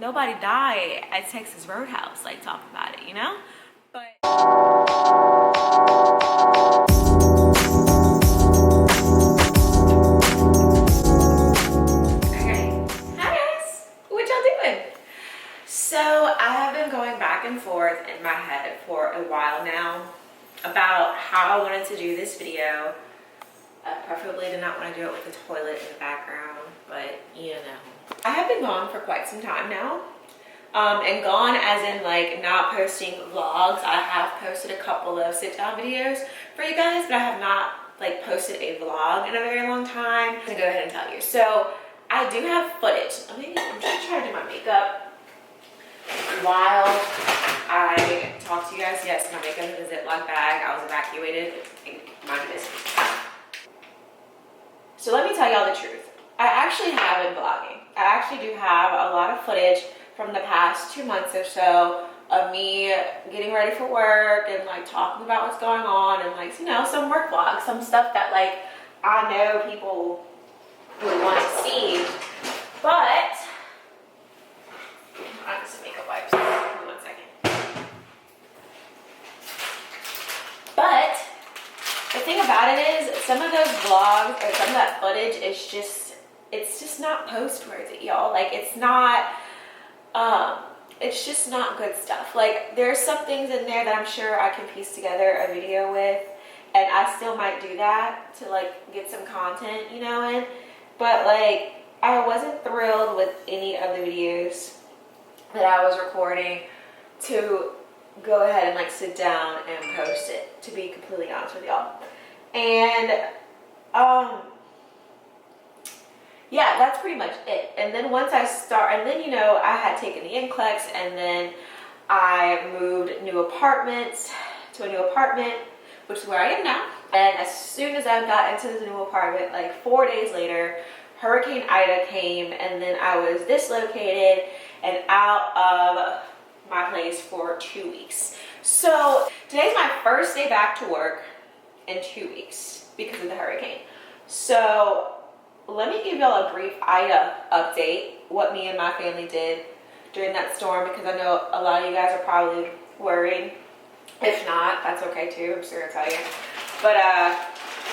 nobody died at Texas Roadhouse, like talking about it, you know? But okay, hi guys, what y'all doing? So I have been going back and forth in my head for a while now about how I wanted to do this video. I preferably did not want to do it with the toilet in the background, but you know. I have been gone for quite some time now. And gone as in like not posting vlogs. I have posted a couple of sit down videos for you guys, but I have not like posted a vlog in a very long time. I'm gonna go ahead and tell you. So I do have footage. I'm just trying to do my makeup while I talk to you guys. Yes, my makeup is in a Ziploc bag. I was evacuated. Mind your business. So let me tell y'all the truth. I actually have been vlogging. I actually do have a lot of footage from the past 2 months or so of me getting ready for work and like talking about what's going on and like, you know, some work vlogs, some stuff that like I know people would want to see. But I need some makeup wipes. Give me 1 second. But the thing about it is, some of those vlogs or some of that footage is just, it's just not post-worthy, y'all. Like it's just not good stuff. Like there's some things in there that I'm sure I can piece together a video with, and I still might do that to like get some content, you know, in. But like I wasn't thrilled with any of the videos that I was recording to go ahead and like sit down and post it, to be completely honest with y'all. And yeah, that's pretty much it. And then once I start, and then, you know, I had taken the NCLEX, and then I moved to a new apartment, which is where I am now. And as soon as I got into this new apartment, like 4 days later, Hurricane Ida came, and then I was dislocated and out of my place for 2 weeks. So today's my first day back to work in 2 weeks because of the hurricane. So let me give y'all a brief Ida update, what me and my family did during that storm, because I know a lot of you guys are probably worried. If not, that's okay too, I'm just gonna tell you. But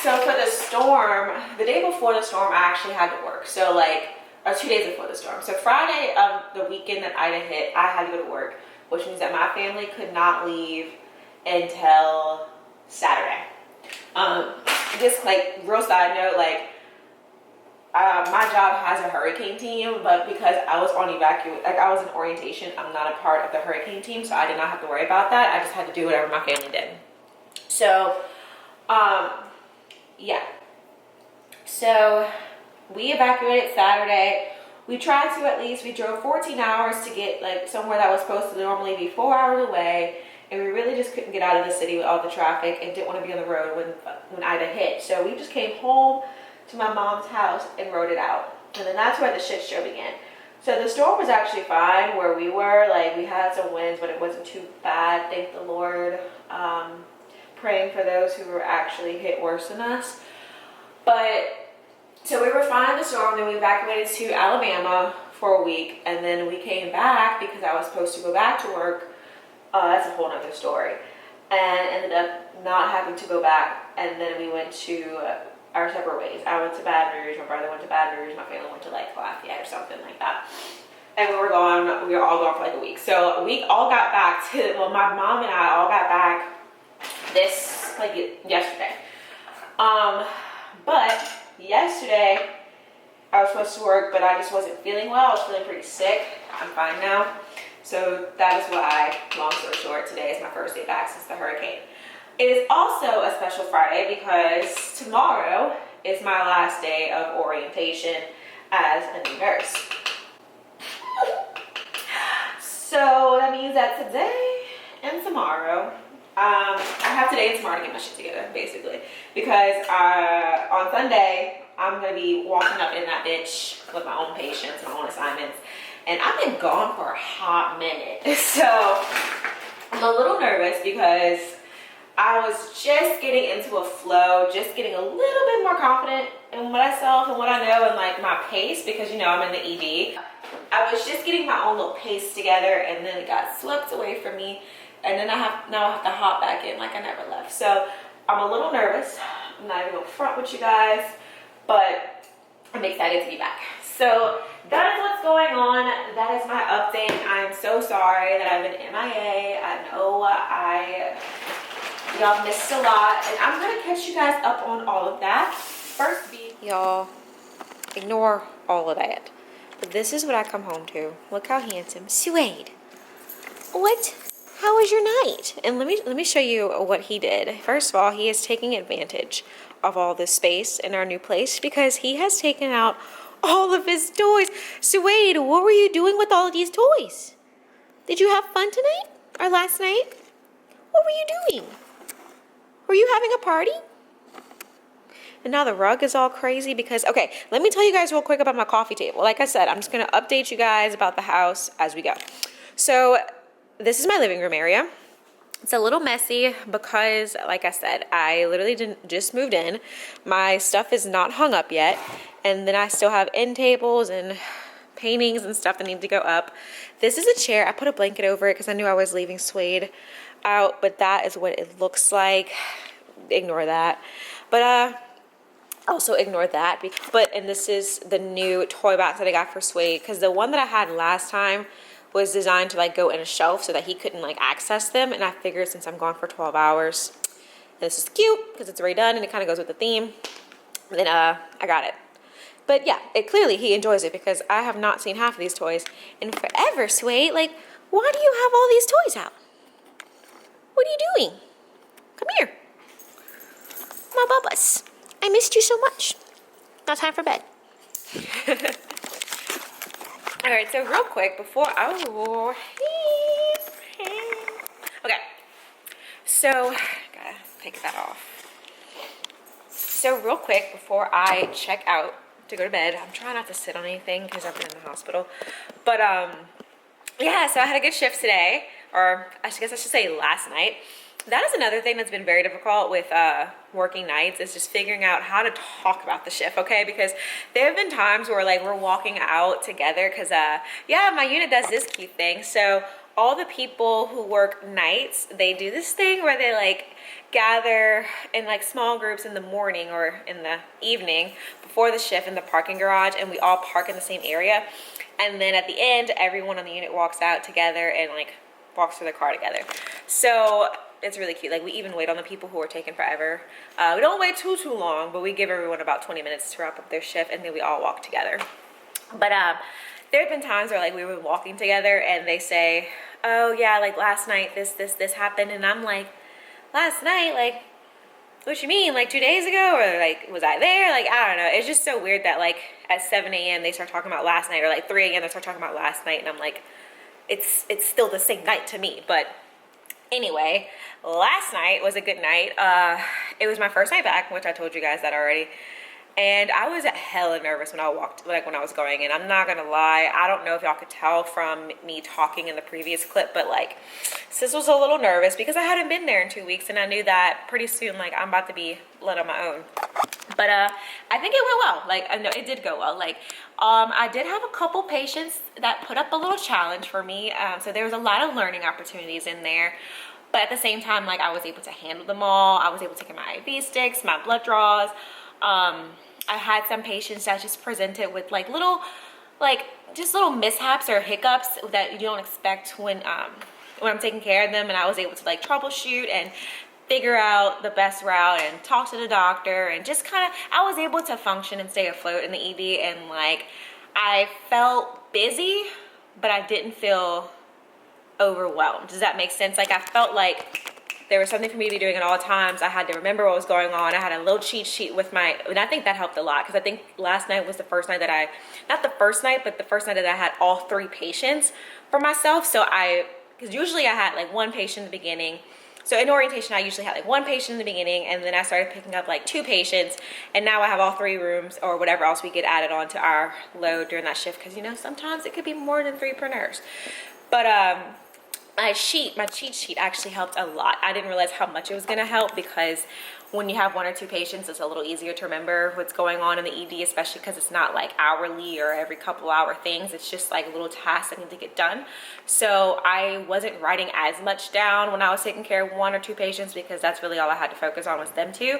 so for the storm, the day before the storm, I actually had to work. So like, or 2 days before the storm. So Friday of the weekend that Ida hit, I had to go to work, which means that my family could not leave until Saturday. Just like real side note, like my job has a hurricane team, but because I was on I was in orientation, I'm not a part of the hurricane team, so I did not have to worry about that. I just had to do whatever my family did. So, yeah. So we evacuated Saturday. We tried to at least, we drove 14 hours to get like somewhere that was supposed to normally be 4 hours away. And we really just couldn't get out of the city with all the traffic and didn't want to be on the road when Ida hit. So we just came home to my mom's house and rode it out. And then that's where the shit show began. So the storm was actually fine where we were. Like we had some winds, but it wasn't too bad, thank the Lord. Praying for those who were actually hit worse than us. But so we were fine in the storm. Then we evacuated to Alabama for a week, and then we came back because I was supposed to go back to work. That's a whole nother story. And ended up not having to go back, and then we went to our separate ways. I went to Baton Rouge, my brother went to Baton Rouge, my family went to like Lafayette or something like that. And we were all gone for like a week. So we all got back to, well, my mom and I all got back yesterday. But yesterday I was supposed to work, but I just wasn't feeling well. I was feeling pretty sick. I'm fine now. So that is why, long story short, today is my first day back since the hurricane. It is also a special Friday because tomorrow is my last day of orientation as a new nurse. So that means that today and tomorrow, I have today and tomorrow to get my shit together, basically. Because on Sunday, I'm going to be walking up in that bitch with my own patients, my own assignments. And I've been gone for a hot minute. So I'm a little nervous because I was just getting into a flow, just getting a little bit more confident in myself and what I know and like my pace, because you know I'm in the ED. I was just getting my own little pace together, and then it got swept away from me, and then now I have to hop back in like I never left. So I'm a little nervous. I'm not even gonna front with you guys, but I'm excited to be back. So that is what's going on. That is my update. I'm so sorry that I've been MIA. I know y'all missed a lot, and I'm gonna catch you guys up on all of that. First, y'all ignore all of that. But this is what I come home to. Look how handsome. Suede. What? How was your night? And let me show you what he did. First of all, he is taking advantage of all this space in our new place because he has taken out all of his toys. Suede, what were you doing with all of these toys? Did you have fun tonight or last night? What were you doing? Were you having a party? And now the rug is all crazy because, okay, let me tell you guys real quick about my coffee table. Like I said, I'm just going to update you guys about the house as we go. So this is my living room area. It's a little messy because, like I said, I literally just moved in. My stuff is not hung up yet. And then I still have end tables and paintings and stuff that need to go up. This is a chair. I put a blanket over it because I knew I was leaving Suede out, but that is what it looks like. Ignore that. But, also ignore that. And this is the new toy box that I got for Suede because the one that I had last time was designed to like go in a shelf so that he couldn't like access them, and I figured since I'm gone for 12 hours, this is cute because it's already done and it kind of goes with the theme. And then I got it. But yeah, clearly he enjoys it because I have not seen half of these toys in forever. Suede, like, why do you have all these toys out? What are you doing? Come here. My bubbas. I missed you so much. Now time for bed. All right, so real quick before okay, so gotta take that off. So real quick before I check out to go to bed, I'm trying not to sit on anything because I've been in the hospital. But yeah, so I had a good shift today, or I guess I should say last night. That is another thing that's been very difficult with working nights, is just figuring out how to talk about the shift, okay? Because there have been times where like we're walking out together because yeah, my unit does this cute thing. So all the people who work nights, they do this thing where they like gather in like small groups in the morning or in the evening before the shift in the parking garage, and we all park in the same area. And then at the end, everyone on the unit walks out together and like walks to their car together. So it's really cute. Like we even wait on the people who are taking forever. We don't wait too long, but we give everyone about 20 minutes to wrap up their shift, and then we all walk together. But there have been times where like we were walking together and they say, oh yeah, like last night this happened, and I'm like, last night? Like, what you mean? Like 2 days ago? Or like, was I there? Like, I don't know. It's just so weird that like at 7 a.m. they start talking about last night, or like 3 a.m. they start talking about last night, and I'm like, it's still the same night to me. But anyway, last night was a good night. It was my first night back, which I told you guys that already. And I was hella nervous when I was going in. I'm not gonna lie. I don't know if y'all could tell from me talking in the previous clip, but like, sis was a little nervous because I hadn't been there in 2 weeks, and I knew that pretty soon, like, I'm about to be let on my own. But I think it went well. Like, I know it did go well. Like, I did have a couple patients that put up a little challenge for me. So there was a lot of learning opportunities in there. But at the same time, like, I was able to handle them all. I was able to get my IV sticks, my blood draws. I had some patients that just presented with like little mishaps or hiccups that you don't expect when I'm taking care of them, and I was able to like troubleshoot and figure out the best route and talk to the doctor, and just kind of, I was able to function and stay afloat in the ED, and like I felt busy, but I didn't feel overwhelmed. Does that make sense? Like I felt like there was something for me to be doing at all times. I had to remember what was going on. I had a little cheat sheet with and I think that helped a lot, because I think last night was the first night that not the first night, but the first night that I had all 3 patients for myself. So because usually I had like 1 patient in the beginning. So in orientation, I usually had like 1 patient in the beginning, and then I started picking up like 2 patients, and now I have all 3 rooms or whatever else we get added on to our load during that shift, because you know, sometimes it could be more than 3 per nurse. But my cheat sheet actually helped a lot. I didn't realize how much it was gonna help, because when you have 1 or 2 patients, it's a little easier to remember what's going on in the ED, especially because it's not like hourly or every couple hour things. It's just like little tasks that need to get done. So I wasn't writing as much down when I was taking care of 1 or 2 patients, because that's really all I had to focus on was them 2.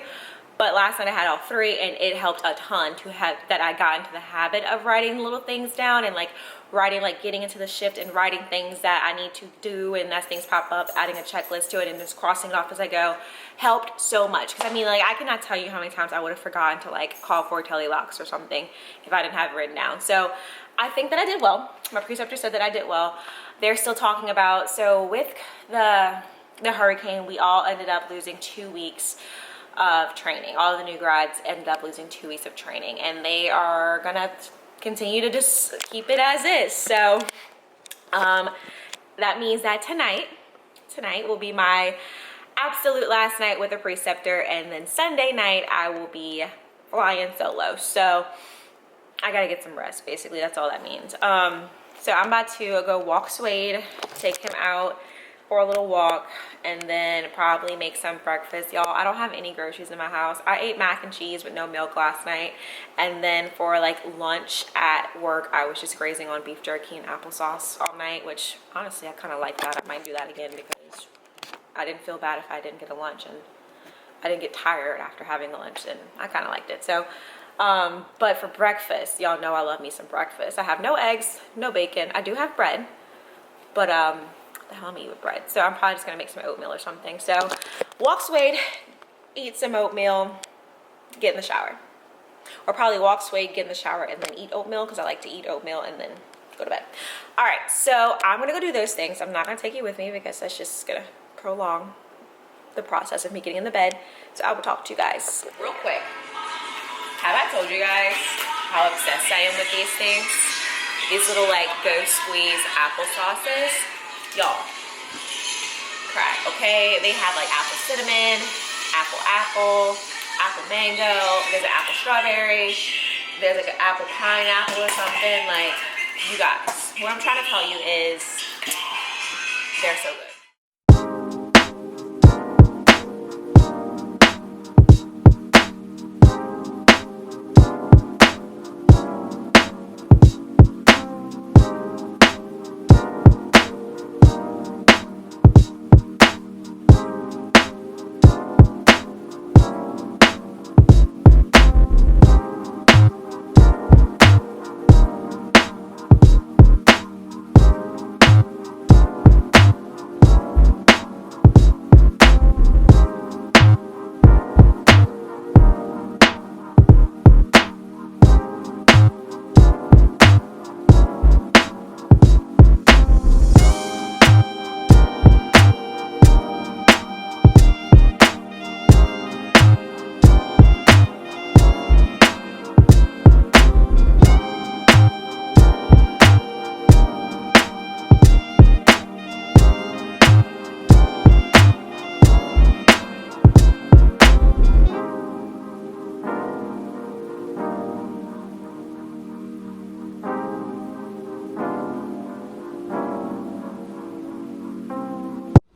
But last night I had all 3, and it helped a ton to have that. I got into the habit of writing little things down, and like writing, like getting into the shift and writing things that I need to do, and as things pop up, adding a checklist to it and just crossing it off as I go helped so much. Because I mean, like, I cannot tell you how many times I would have forgotten to like call for telelocks or something if I didn't have it written down. So I think that I did well. My preceptor said that I did well. They're still talking about, so with the hurricane, we all ended up losing 2 weeks of training. All of the new grads ended up losing 2 weeks of training, and they are gonna continue to just keep it as is. So that means that tonight will be my absolute last night with a preceptor, and then Sunday night I will be flying solo. So I gotta get some rest, basically. That's all that means. So I'm about to go walk Suede, take him out for a little walk, and then probably make some breakfast. Y'all, I don't have any groceries in my house. I ate mac and cheese with no milk last night, and then for like lunch at work, I was just grazing on beef jerky and applesauce all night, which honestly I kind of like that. I might do that again, because I didn't feel bad if I didn't get a lunch, and I didn't get tired after having a lunch, and I kind of liked it. So but for breakfast, y'all know I love me some breakfast. I have no eggs, no bacon. I do have bread, but the hell am I eat with bread? So I'm probably just gonna make some oatmeal or something. So walk Suede, eat some oatmeal, get in the shower. Or probably walk Suede, get in the shower, and then eat oatmeal, because I like to eat oatmeal and then go to bed. All right, so I'm gonna go do those things. I'm not gonna take you with me, because that's just gonna prolong the process of me getting in the bed. So I will talk to you guys real quick. Have I told you guys how obsessed I am with these things? These little like Go Squeeze applesauces. Y'all, crack, okay? They have like apple cinnamon, apple mango, there's an apple strawberry, there's like an apple pineapple or something. Like, you guys, what I'm trying to tell you is they're so good.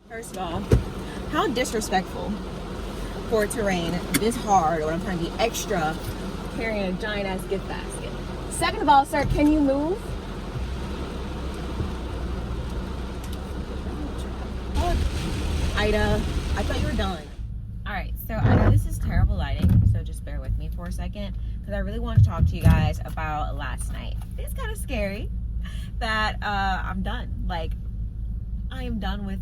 First of all, how disrespectful for it to rain this hard when I'm trying to be extra carrying a giant ass gift basket. Second of all, sir, can you move? Ida, I thought you were done. All right, so I know this is terrible lighting, so just bear with me for a second, because I really want to talk to you guys about last night. It's kind of scary that I'm done. Like, I am done with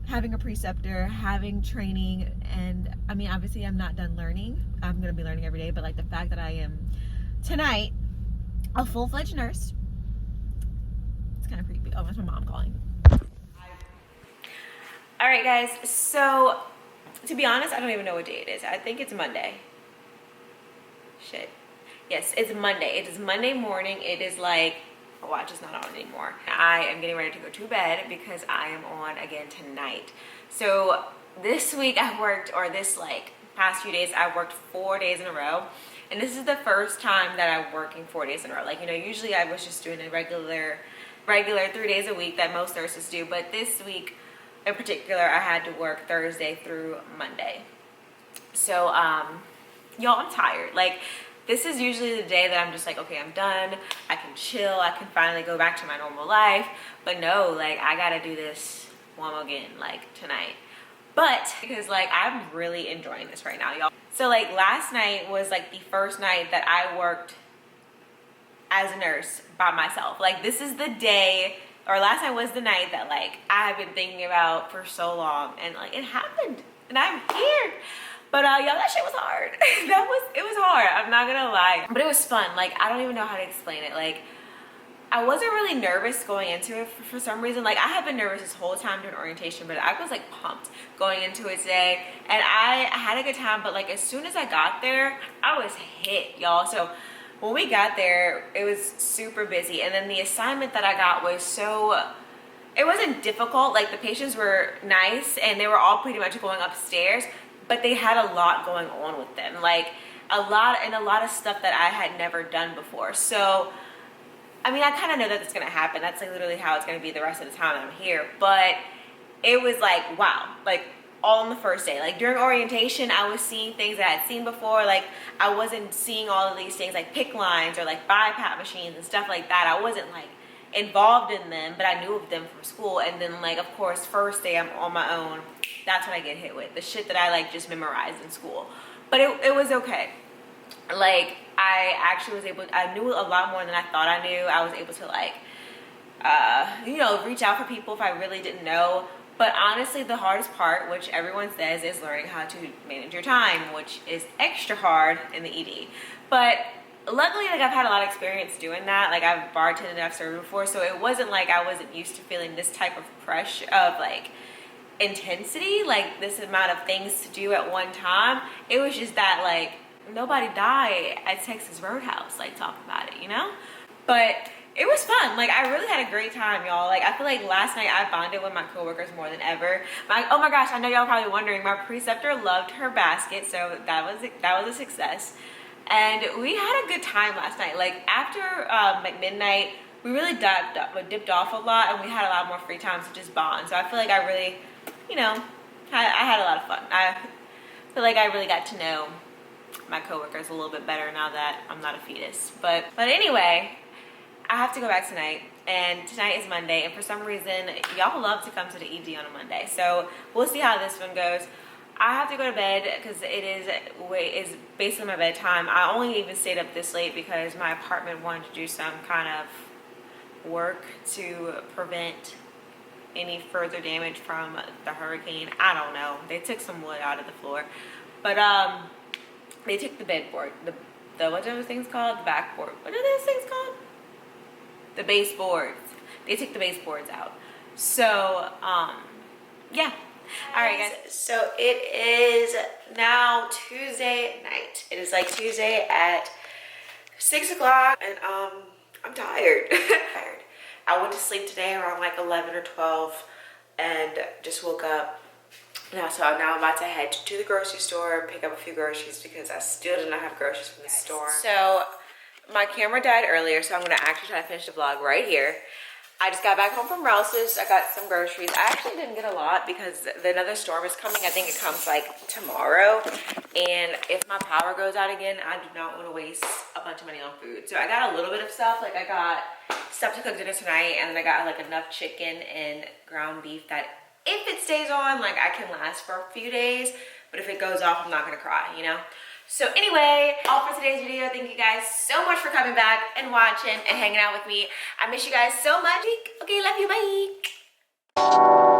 having a preceptor, having training, and I mean, obviously I'm not done learning. I'm gonna be learning every day, but like the fact that I am tonight a full-fledged nurse, it's kind of creepy. Oh, that's my mom calling. All right, guys, so to be honest, I don't even know what day it is. I think it's Monday. Shit. Yes, it's Monday. It is Monday morning. It is like, my watch is not on anymore. I am getting ready to go to bed because I am on again tonight. So this week I worked, or this like past few days, I worked 4 days in a row. And this is the first time that I'm working 4 days in a row. Like, you know, usually I was just doing a regular regular 3 days a week that most nurses do, but this week in particular, I had to work Thursday through Monday. So, y'all, I'm tired. Like, this is usually the day that I'm just like, okay, I'm done. I can chill. I can finally go back to my normal life. But no, like, I gotta do this one more again, like, tonight. But because, like, I'm really enjoying this right now, y'all. So, like, last night was, like, the first night that I worked as a nurse by myself. Like, this is the day, or last night was the night that, like, I have been thinking about for so long. And, like, it happened. And I'm here. But y'all, that shit was hard. It was hard, I'm not gonna lie. But it was fun. Like, I don't even know how to explain it. Like, I wasn't really nervous going into it for some reason. Like, I had been nervous this whole time during orientation, but I was like pumped going into it today. And I had a good time, but like as soon as I got there, I was hit, y'all. So when we got there, it was super busy. And then the assignment that I got was it wasn't difficult. Like, the patients were nice and they were all pretty much going upstairs, but they had a lot going on with them. Like, a lot of stuff that I had never done before. So, I mean, I kind of know that it's gonna happen. That's like literally how it's gonna be the rest of the time that I'm here. But it was like, wow, like all on the first day. Like, during orientation, I was seeing things that I had seen before. Like, I wasn't seeing all of these things like PICC lines or like BiPAP machines and stuff like that. I wasn't like involved in them, but I knew of them from school. And then, like, of course, first day I'm on my own. That's what I get hit with, the shit that I like just memorized in school. But it was okay. Like, I actually was I knew a lot more than I thought I knew. I was able to, like, you know, reach out for people if I really didn't know. But honestly, the hardest part, which everyone says, is learning how to manage your time, which is extra hard in the ED. But luckily, like, I've had a lot of experience doing that. Like, I've bartended and I've served before, so it wasn't like I wasn't used to feeling this type of pressure of, like, intensity, like this amount of things to do at one time. It was just that, like, nobody died at Texas Roadhouse, like, talk about it, you know? But it was fun. Like, I really had a great time, y'all. Like, I feel like last night I bonded with my coworkers more than ever. Oh my gosh, I know y'all probably wondering, my preceptor loved her basket, so that was a success. And we had a good time last night. Like, after like midnight, we really dipped off a lot, and we had a lot more free time to just bond. So I feel like I really, you know, I had a lot of fun. I feel like I really got to know my coworkers a little bit better now that I'm not a fetus. But anyway, I have to go back tonight, and tonight is Monday, and for some reason, y'all love to come to the ED on a Monday. So we'll see how this one goes. I have to go to bed because it's basically my bedtime. I only even stayed up this late because my apartment wanted to do some kind of work to prevent any further damage from the hurricane. I don't know. They took some wood out of the floor, but they took the bedboard, the what are those things called? The backboard. What are those things called? The baseboards. They took the baseboards out. So yeah. All right, guys. So it is now Tuesday night. It is like Tuesday at 6 o'clock, and I'm tired. I went to sleep today around like 11 or 12 and just woke up. Now, so now I'm about to head to the grocery store, pick up a few groceries because I still do not have groceries from the store. So my camera died earlier, so I'm gonna actually try to finish the vlog right here. I just got back home from Rouse's. I got some groceries. I actually didn't get a lot because another storm is coming. I think it comes like tomorrow. And if my power goes out again, I do not want to waste a bunch of money on food. So I got a little bit of stuff. Like, I got stuff to cook dinner tonight, and then I got like enough chicken and ground beef that if it stays on, like, I can last for a few days. But if it goes off, I'm not gonna cry, you know? So anyway, all for today's video. Thank you guys so much for coming back and watching and hanging out with me. I miss you guys so much. Okay, love you, bye.